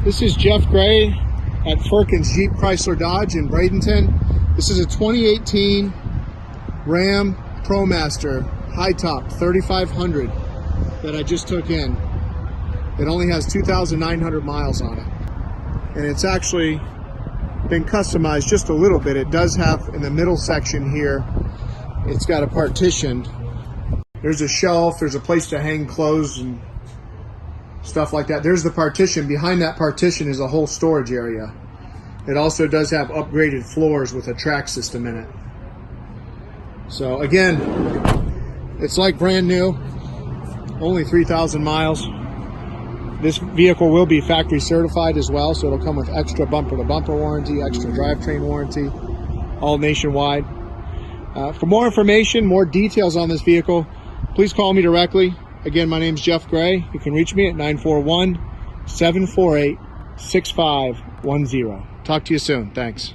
This is Jeff Gray at Firkins Jeep Chrysler Dodge in Bradenton. This is a 2018 Ram Promaster Hightop 3500 that I just took in. It only has 2,900 miles on it. And it's actually been customized just a little bit. It does have, in the middle section here, it's got a partition. There's a shelf, there's a place to hang clothes and stuff like that. There's the partition. Behind that partition is a whole storage area. It also does have upgraded floors with a track system in it. So again, it's like brand new, only 3,000 miles. This vehicle will be factory certified as well, so it'll come with extra bumper-to-bumper warranty, extra drivetrain warranty, all nationwide. For more information, more details on this vehicle, please call me directly. Again, my name's Jeff Gray. You can reach me at 941-748-6510. Talk to you soon. Thanks.